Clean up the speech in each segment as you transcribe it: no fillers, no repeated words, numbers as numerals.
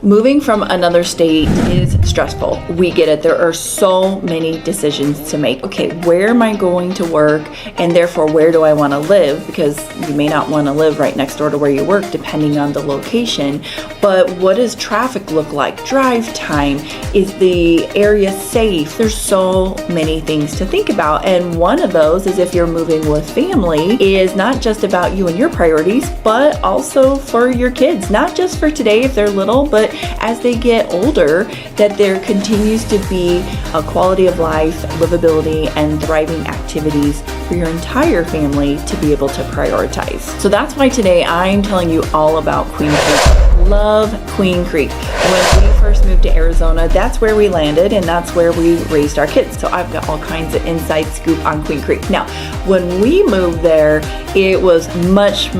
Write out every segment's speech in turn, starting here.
Moving from another state is stressful. We get it. There are so many decisions to make. Okay, where am I going to work? And therefore, where do I want to live? Because you may not want to live right next door to where you work, depending on the location. But what does traffic look like? Drive time? Is the area safe? There's so many things to think about. And one of those is, if you're moving with family, is not just about you and your priorities, but also for your kids. Not just for today if they're little, but as they get older, that there continues to be a quality of life, livability, and thriving activities for your entire family to be able to prioritize. So that's why today I'm telling you all about Queen Creek. Love Queen Creek. When we first moved to Arizona, that's where we landed and that's where we raised our kids. So I've got all kinds of inside scoop on Queen Creek. Now, when we moved there, it was much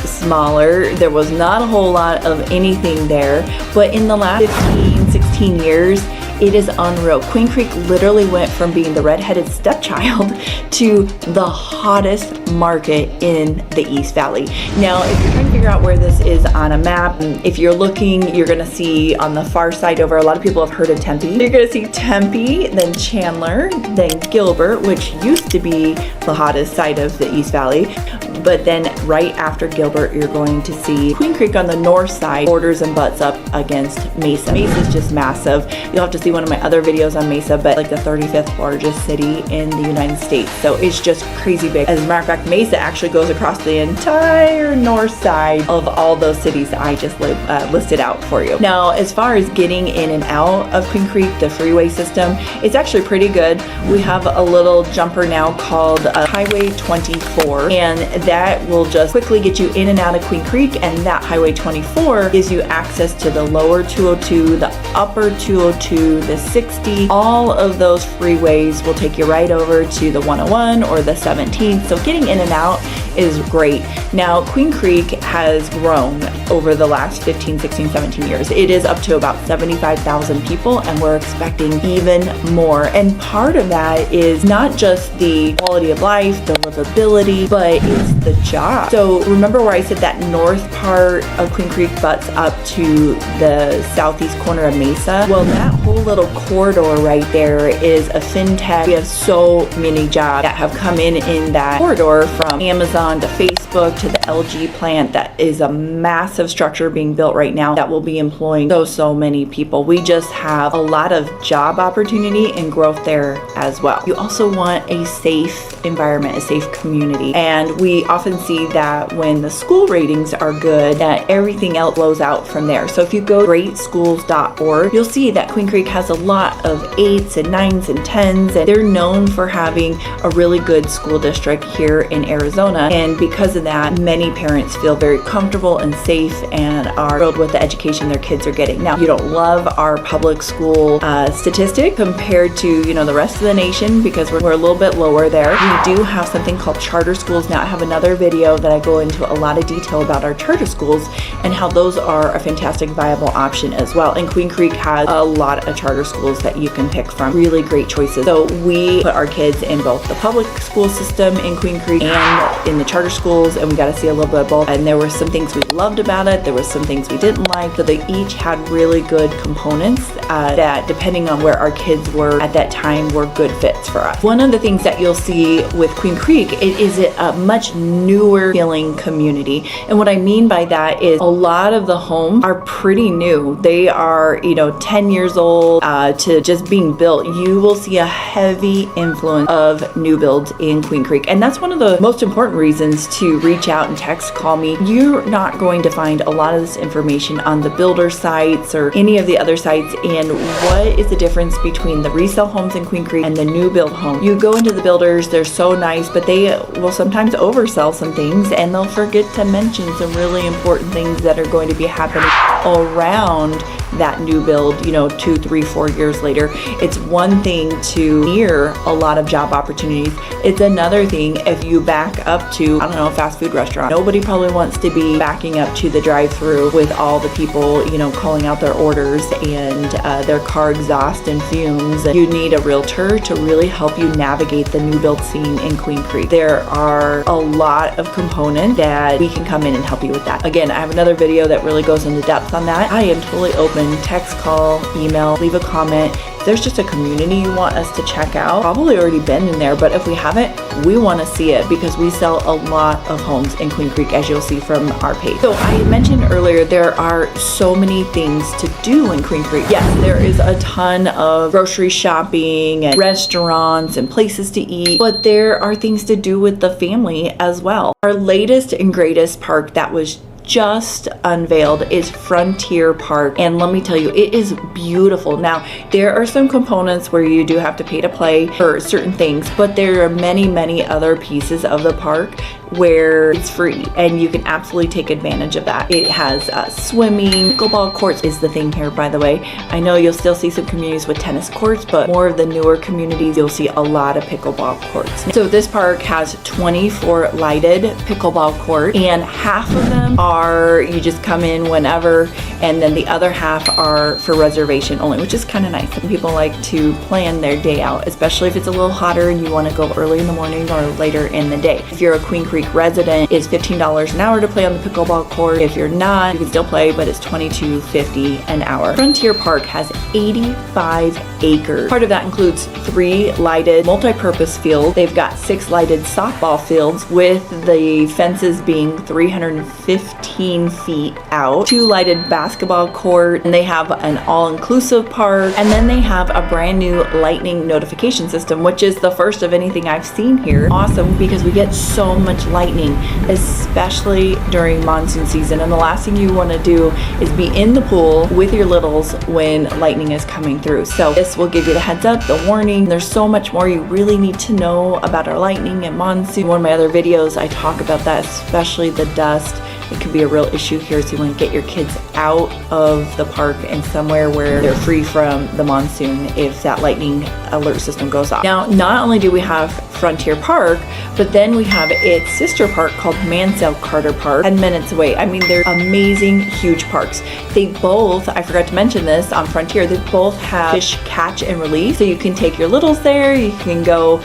smaller. There was not a whole lot of anything there. But in the last 15, 16 years, it is unreal. Queen Creek literally went from being the redheaded stepchild to the hottest market in the East Valley. Now, if you're trying to figure out where this is on a map, if you're looking, you're gonna see on the far side over, a lot of people have heard of Tempe. You're gonna see Tempe, then Chandler, then Gilbert, which used to be the hottest side of the East Valley. But then right after Gilbert, you're going to see Queen Creek on the north side, borders and butts up against Mesa. Mesa is just massive. You'll have to see one of my other videos on Mesa, but like the 35th largest city in the United States. So it's just crazy big. As a matter of fact, Mesa actually goes across the entire north side of all those cities that I just listed out for you. Now, as far as getting in and out of Queen Creek, the freeway system, it's actually pretty good. We have a little jumper now called Highway 24, and that will just quickly get you in and out of Queen Creek, and that Highway 24 gives you access to the lower 202, the upper 202, the 60. All of those freeways will take you right over to the 101 or the 17th. So getting in and out is great. Now, Queen Creek has grown over the last 15, 16, 17 years. It is up to about 75,000 people, and we're expecting even more. And part of that is not just the quality of life, the livability, but it's the job. So remember where I said that north part of Queen Creek butts up to the southeast corner of Mesa? Well, that whole little corridor right there is a fintech. We have so many jobs that have come in that corridor, from Amazon to Facebook to the LG plant. That is a massive structure being built right now that will be employing so many people. We just have a lot of job opportunity and growth there as well. You also want a safe environment, a safe community. And we often see that when the school ratings are good, that everything else flows out from there. So if you go to greatschools.org, you'll see that Queen Creek has a lot of 8s and 9s and 10s, and they're known for having a really good school district here in Arizona. And because of that, many parents feel very comfortable and safe and are thrilled with the education their kids are getting. Now, you don't love our public school statistic compared to, the rest of the nation, because we're a little bit lower there. We do have something called charter schools. Now, I have another video that I go into a lot of detail about our charter schools and how those are a fantastic viable option as well. And Queen Creek has a lot of charter schools that you can pick from. Really great choices. So we put our kids in both the public school system in Queen Creek and in the charter schools, and we got to see a little bit of both. And there were some things we loved about it. There were some things we didn't like. So they each had really good components that, depending on where our kids were at that time, were good fits for us. One of the things that you'll see with Queen Creek, it is a much newer feeling community. And what I mean by that is a lot of the homes are pretty new. They are, 10 years old to just being built. You will see a heavy influence of new builds in Queen Creek. And that's one of the most important reasons to reach out and text, call me. You're not going to find a lot of this information on the builder sites or any of the other sites. And what is the difference between the resale homes in Queen Creek and the new build home? You go into the builders, they're so nice, but they will sometimes oversell some things, and they'll forget to mention some really important things that are going to be happening around that new build, 2, 3, 4 years later. It's one thing to near a lot of job opportunities. It's another thing if you back up to, a fast food restaurant. Nobody probably wants to be backing up to the drive-through with all the people, calling out their orders and their car exhaust and fumes. You need a realtor to really help you navigate the new build scene in Queen Creek. There are a lot of components that we can come in and help you with that. Again, I have another video that really goes into depth on that. I am totally open can text, call, email, leave a comment. If there's just a community you want us to check out, probably already been in there, but if we haven't, we want to see it because we sell a lot of homes in Queen Creek, as you'll see from our page. So I mentioned earlier, there are so many things to do in Queen Creek. Yes, there is a ton of grocery shopping and restaurants and places to eat, but there are things to do with the family as well. Our latest and greatest park that was just unveiled is Frontier Park, and let me tell you, it is beautiful. Now, there are some components where you do have to pay to play for certain things, but there are many other pieces of the park where it's free and you can absolutely take advantage of that. It has swimming, pickleball courts is the thing here, by the way. I know you'll still see some communities with tennis courts, but more of the newer communities, you'll see a lot of pickleball courts. So this park has 24 lighted pickleball courts, and half of them are you just come in whenever, and then the other half are for reservation only, which is kind of nice. Some people like to plan their day out, especially if it's a little hotter and you want to go early in the morning or later in the day. If you're a Queen Creek resident, it's $15 an hour to play on the pickleball court. If you're not, you can still play, but it's $22.50 an hour. Frontier Park has 85 acres. Part of that includes 3 lighted multi-purpose fields. They've got 6 lighted softball fields with the fences being 315 feet out, 2 lighted basketball court, and they have an all-inclusive park, and then they have a brand new lightning notification system, which is the first of anything I've seen here. Awesome, because we get so much lightning, especially during monsoon season, and the last thing you want to do is be in the pool with your littles when lightning is coming through. So this will give you the heads up, the warning. There's so much more you really need to know about our lightning and monsoon. One of my other videos, I talk about that, especially the dust. It can be a real issue here, so you want to get your kids out of the park and somewhere where they're free from the monsoon if that lightning alert system goes off. Now, not only do we have Frontier Park, but then we have its sister park called Mansell Carter Park, 10 minutes away. I mean, they're amazing, huge parks. They both, I forgot to mention this, on Frontier, they both have fish catch and release, so you can take your littles there, you can go,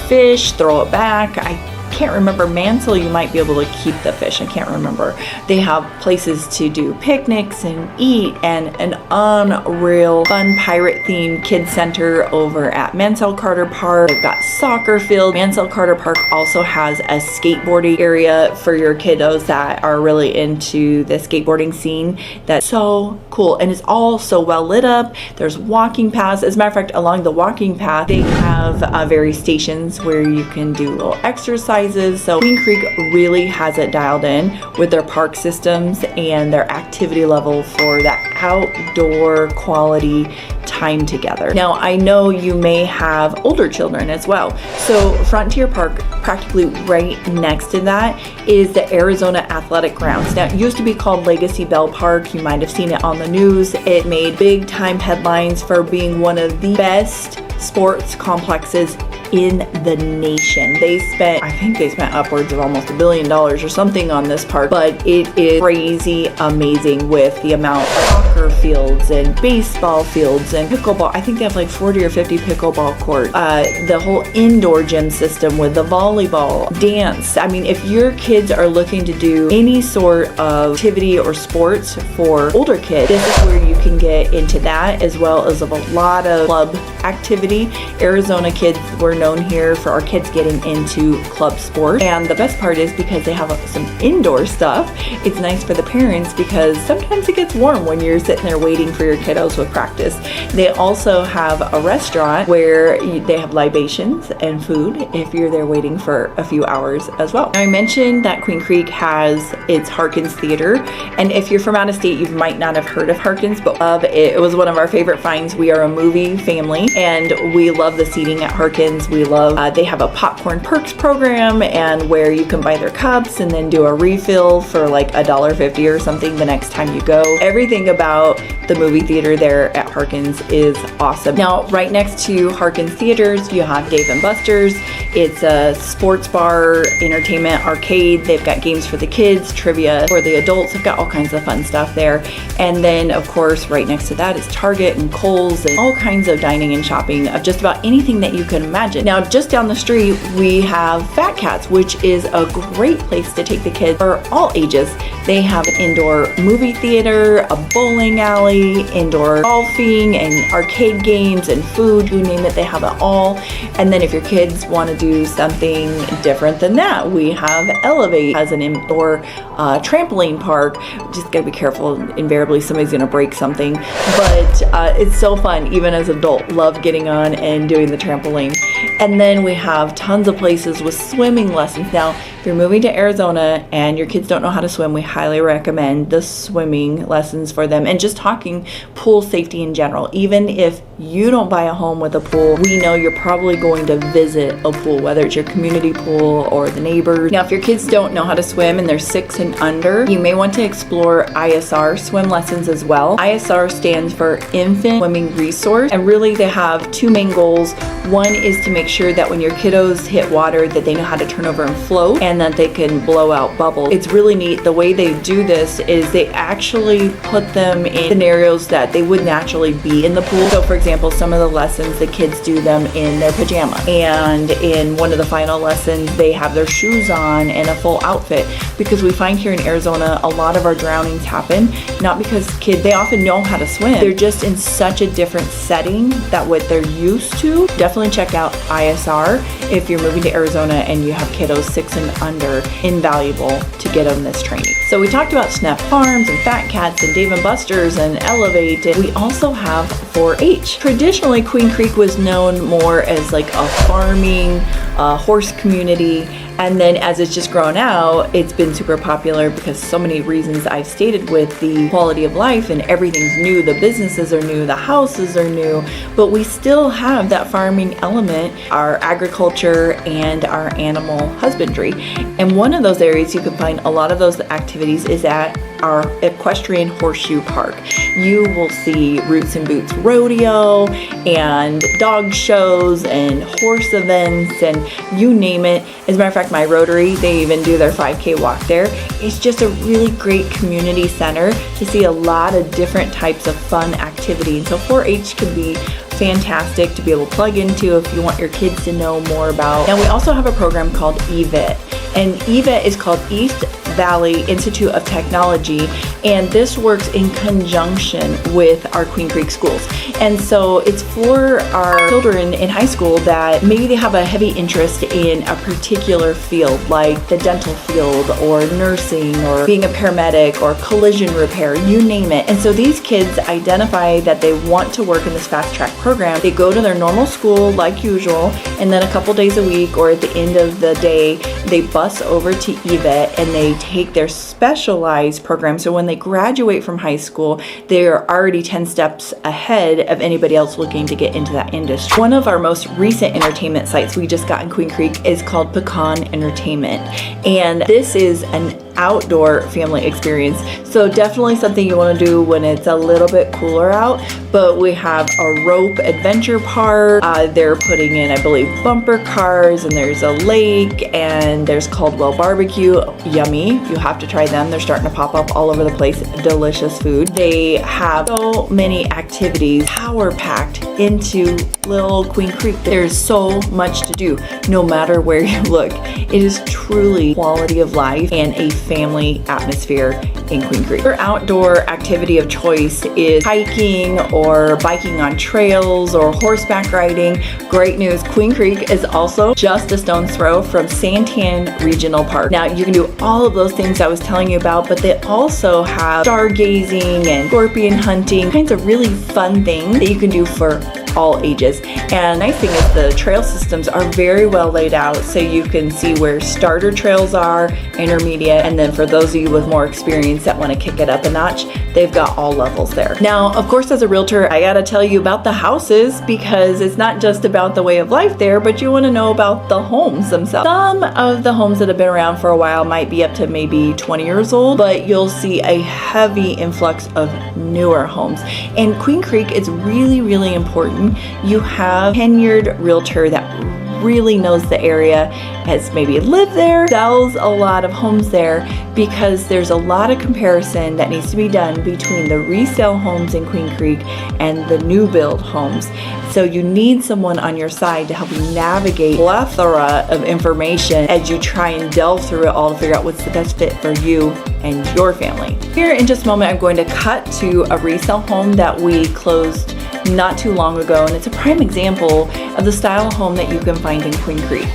fish, throw it back. I can't remember. Mansell, you might be able to keep the fish. I can't remember. They have places to do picnics and eat, and an unreal fun pirate themed kids center over at Mansell Carter Park. They've got soccer field. Mansell Carter Park also has a skateboarding area for your kiddos that are really into the skateboarding scene. That's so cool, and it's all so well lit up. There's walking paths. As a matter of fact, along the walking path, they have various stations where you can do little exercises. So Queen Creek really has it dialed in with their park systems and their activity level for that outdoor quality time together. Now, I know you may have older children as well. So Frontier Park, practically right next to that, is the Arizona Athletic Grounds. Now, it used to be called Legacy Bell Park. You might have seen it on the news. It made big time headlines for being one of the best sports complexes in the nation. I think they spent upwards of almost $1 billion or something on this park, but it is crazy amazing with the amount of soccer fields and baseball fields and pickleball. I think they have like 40 or 50 pickleball courts. The whole indoor gym system with the volleyball, dance. I mean, if your kids are looking to do any sort of activity or sports for older kids, this is where you can get into that, as well as a lot of club activity. Arizona kids were known here for our kids getting into club sport, and the best part is because they have some indoor stuff, it's nice for the parents because sometimes it gets warm when you're sitting there waiting for your kiddos with practice. They also have a restaurant where they have libations and food if you're there waiting for a few hours as well. Now, I mentioned that Queen Creek has its Harkins Theater, and if you're from out of state, you might not have heard of Harkins, but it was one of our favorite finds. We are a movie family, and we love the seating at Harkins. We love, they have a popcorn perks program, and where you can buy their cups and then do a refill for like $1.50 or something the next time you go. Everything about the movie theater there at Harkins is awesome. Now, right next to Harkins Theaters, you have Dave & Buster's. It's a sports bar, entertainment, arcade. They've got games for the kids, trivia for the adults. They've got all kinds of fun stuff there. And then, of course, right next to that is Target and Kohl's and all kinds of dining and shopping of just about anything that you can imagine. Now, just down the street, we have Fat Cats, which is a great place to take the kids for all ages. They have an indoor movie theater, a bowling alley, indoor golfing and arcade games and food, you name it, they have it all. And then if your kids want to do something different than that, we have Elevate as an indoor trampoline park. Just gotta be careful, invariably somebody's gonna break something, but it's so fun. Even as an adult, love getting on and doing the trampoline. And then we have tons of places with swimming lessons. Now, if you're moving to Arizona and your kids don't know how to swim, we highly recommend the swimming lessons for them, and just talking pool safety in general. Even if you don't buy a home with a pool, we know you're probably going to visit a pool, whether it's your community pool or the neighbors. Now, if your kids don't know how to swim and they're 6 and under, you may want to explore ISR swim lessons as well. ISR stands for Infant Swimming Resource, and really they have two main goals. One is to make sure that when your kiddos hit water that they know how to turn over and float, and that they can blow out bubbles. It's really neat. The way they do this is they actually put them in scenarios that they would naturally be in the pool. So for example, some of the lessons, the kids do them in their pajamas, and in one of the final lessons they have their shoes on and a full outfit, because we find here in Arizona a lot of our drownings happen not because kids, they often know how to swim, they're just in such a different setting that what they're used to. Definitely check out ISR if you're moving to Arizona and you have kiddos 6 and under. Invaluable to get them this training. So we talked about Sneff Farms and Fat Cats and Dave & Buster's and Elevate, and we also have 4-H. Traditionally, Queen Creek was known more as like a farming, horse community, and then as it's just grown out, it's been super popular because so many reasons I've stated with the quality of life, and everything's new, the businesses are new, the houses are new, but we still have that farming element, our agriculture and our animal husbandry. And one of those areas you can find a lot of those activities is at our equestrian horseshoe park. You will see Roots and Boots rodeo and dog shows and horse events and you name it. As a matter of fact, my Rotary, they even do their 5K walk there. It's just a really great community center to see a lot of different types of fun activities. So 4-H can be fantastic to be able to plug into if you want your kids to know more about. And we also have a program called EVIT, and EVIT is called East Valley Institute of Technology, and this works in conjunction with our Queen Creek schools. And so it's for our children in high school that maybe they have a heavy interest in a particular field, like the dental field or nursing or being a paramedic or collision repair, you name it. And so these kids identify that they want to work in this fast track program. They go to their normal school like usual, and then a couple days a week or at the end of the day, they bus over to EVIT and they take their specialized program. So when they graduate from high school, they're already 10 steps ahead of anybody else looking to get into that industry. One of our most recent entertainment sites we just got in Queen Creek is called Pecan Entertainment. And this is an outdoor family experience. So definitely something you want to do when it's a little bit cooler out. But we have a rope adventure park. They're putting in, I believe, bumper cars, and there's a lake, and there's Caldwell barbecue. Yummy. You have to try them. They're starting to pop up all over the place. Delicious food. They have so many activities power packed into little Queen Creek. There's so much to do no matter where you look. It is truly quality of life and a family atmosphere in Queen Creek. Your outdoor activity of choice is hiking or biking on trails or horseback riding. Great news, Queen Creek is also just a stone's throw from Santan Regional Park. Now you can do all of those things I was telling you about, but they also have stargazing and scorpion hunting, kinds of really fun things that you can do for all ages. And the nice thing is the trail systems are very well laid out, so you can see where starter trails are, intermediate, and then for those of you with more experience that want to kick it up a notch, they've got all levels there. Now, of course, as a realtor, I gotta tell you about the houses, because it's not just about the way of life there, but you want to know about the homes themselves. Some of the homes that have been around for a while might be up to maybe 20 years old, but you'll see a heavy influx of newer homes. And Queen Creek is really, really important. You have a tenured realtor that really knows the area, has maybe lived there, sells a lot of homes there, because there's a lot of comparison that needs to be done between the resale homes in Queen Creek and the new build homes. So you need someone on your side to help you navigate a plethora of information as you try and delve through it all to figure out what's the best fit for you and your family. Here in just a moment, I'm going to cut to a resale home that we closed not too long ago, and it's a prime example of the style of home that you can find in Queen Creek.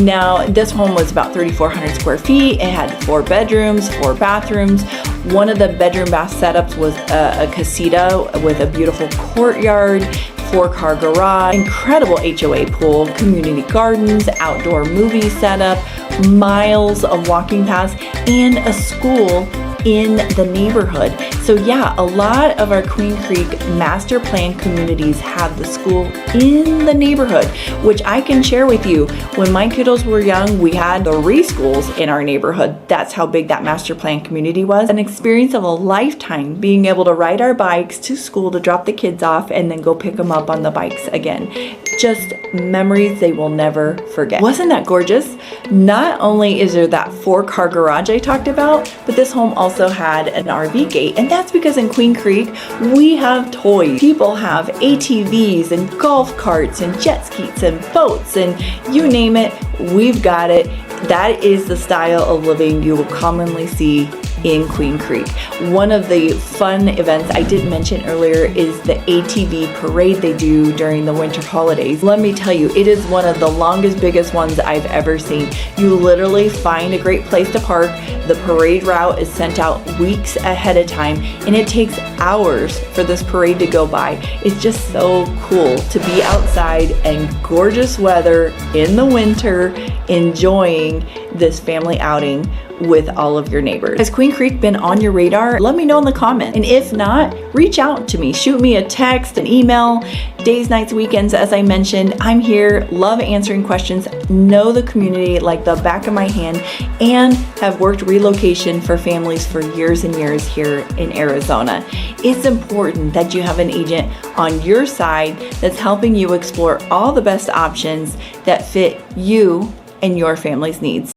Now, this home was about 3,400 square feet. It had 4 bedrooms, 4 bathrooms. One of the bedroom bath setups was a casita with a beautiful courtyard, 4-car garage, incredible HOA pool, community gardens, outdoor movie setup, miles of walking paths, and a school in the neighborhood. So yeah, a lot of our Queen Creek master plan communities have the school in the neighborhood, which I can share with you. When my kiddos were young, we had 3 schools in our neighborhood. That's how big that master plan community was. An experience of a lifetime, being able to ride our bikes to school to drop the kids off and then go pick them up on the bikes again. Just memories they will never forget. Wasn't that gorgeous? Not only is there that 4-car garage I talked about, but this home also had an RV gate, and that's because in Queen Creek we have toys. People have ATVs and golf carts and jet skis and boats, and you name it, we've got it. That is the style of living you will commonly see in Queen Creek. One of the fun events I did mention earlier is the ATV parade they do during the winter holidays. Let me tell you, it is one of the longest, biggest ones I've ever seen. You literally find a great place to park. The parade route is sent out weeks ahead of time, and it takes hours for this parade to go by. It's just so cool to be outside and gorgeous weather in the winter, enjoying this family outing with all of your neighbors. Has Queen Creek been on your radar? Let me know in the comments. And if not, reach out to me. Shoot me a text, an email, days, nights, weekends. As I mentioned, I'm here, love answering questions, know the community like the back of my hand, and have worked relocation for families for years and years here in Arizona. It's important that you have an agent on your side that's helping you explore all the best options that fit you and your family's needs.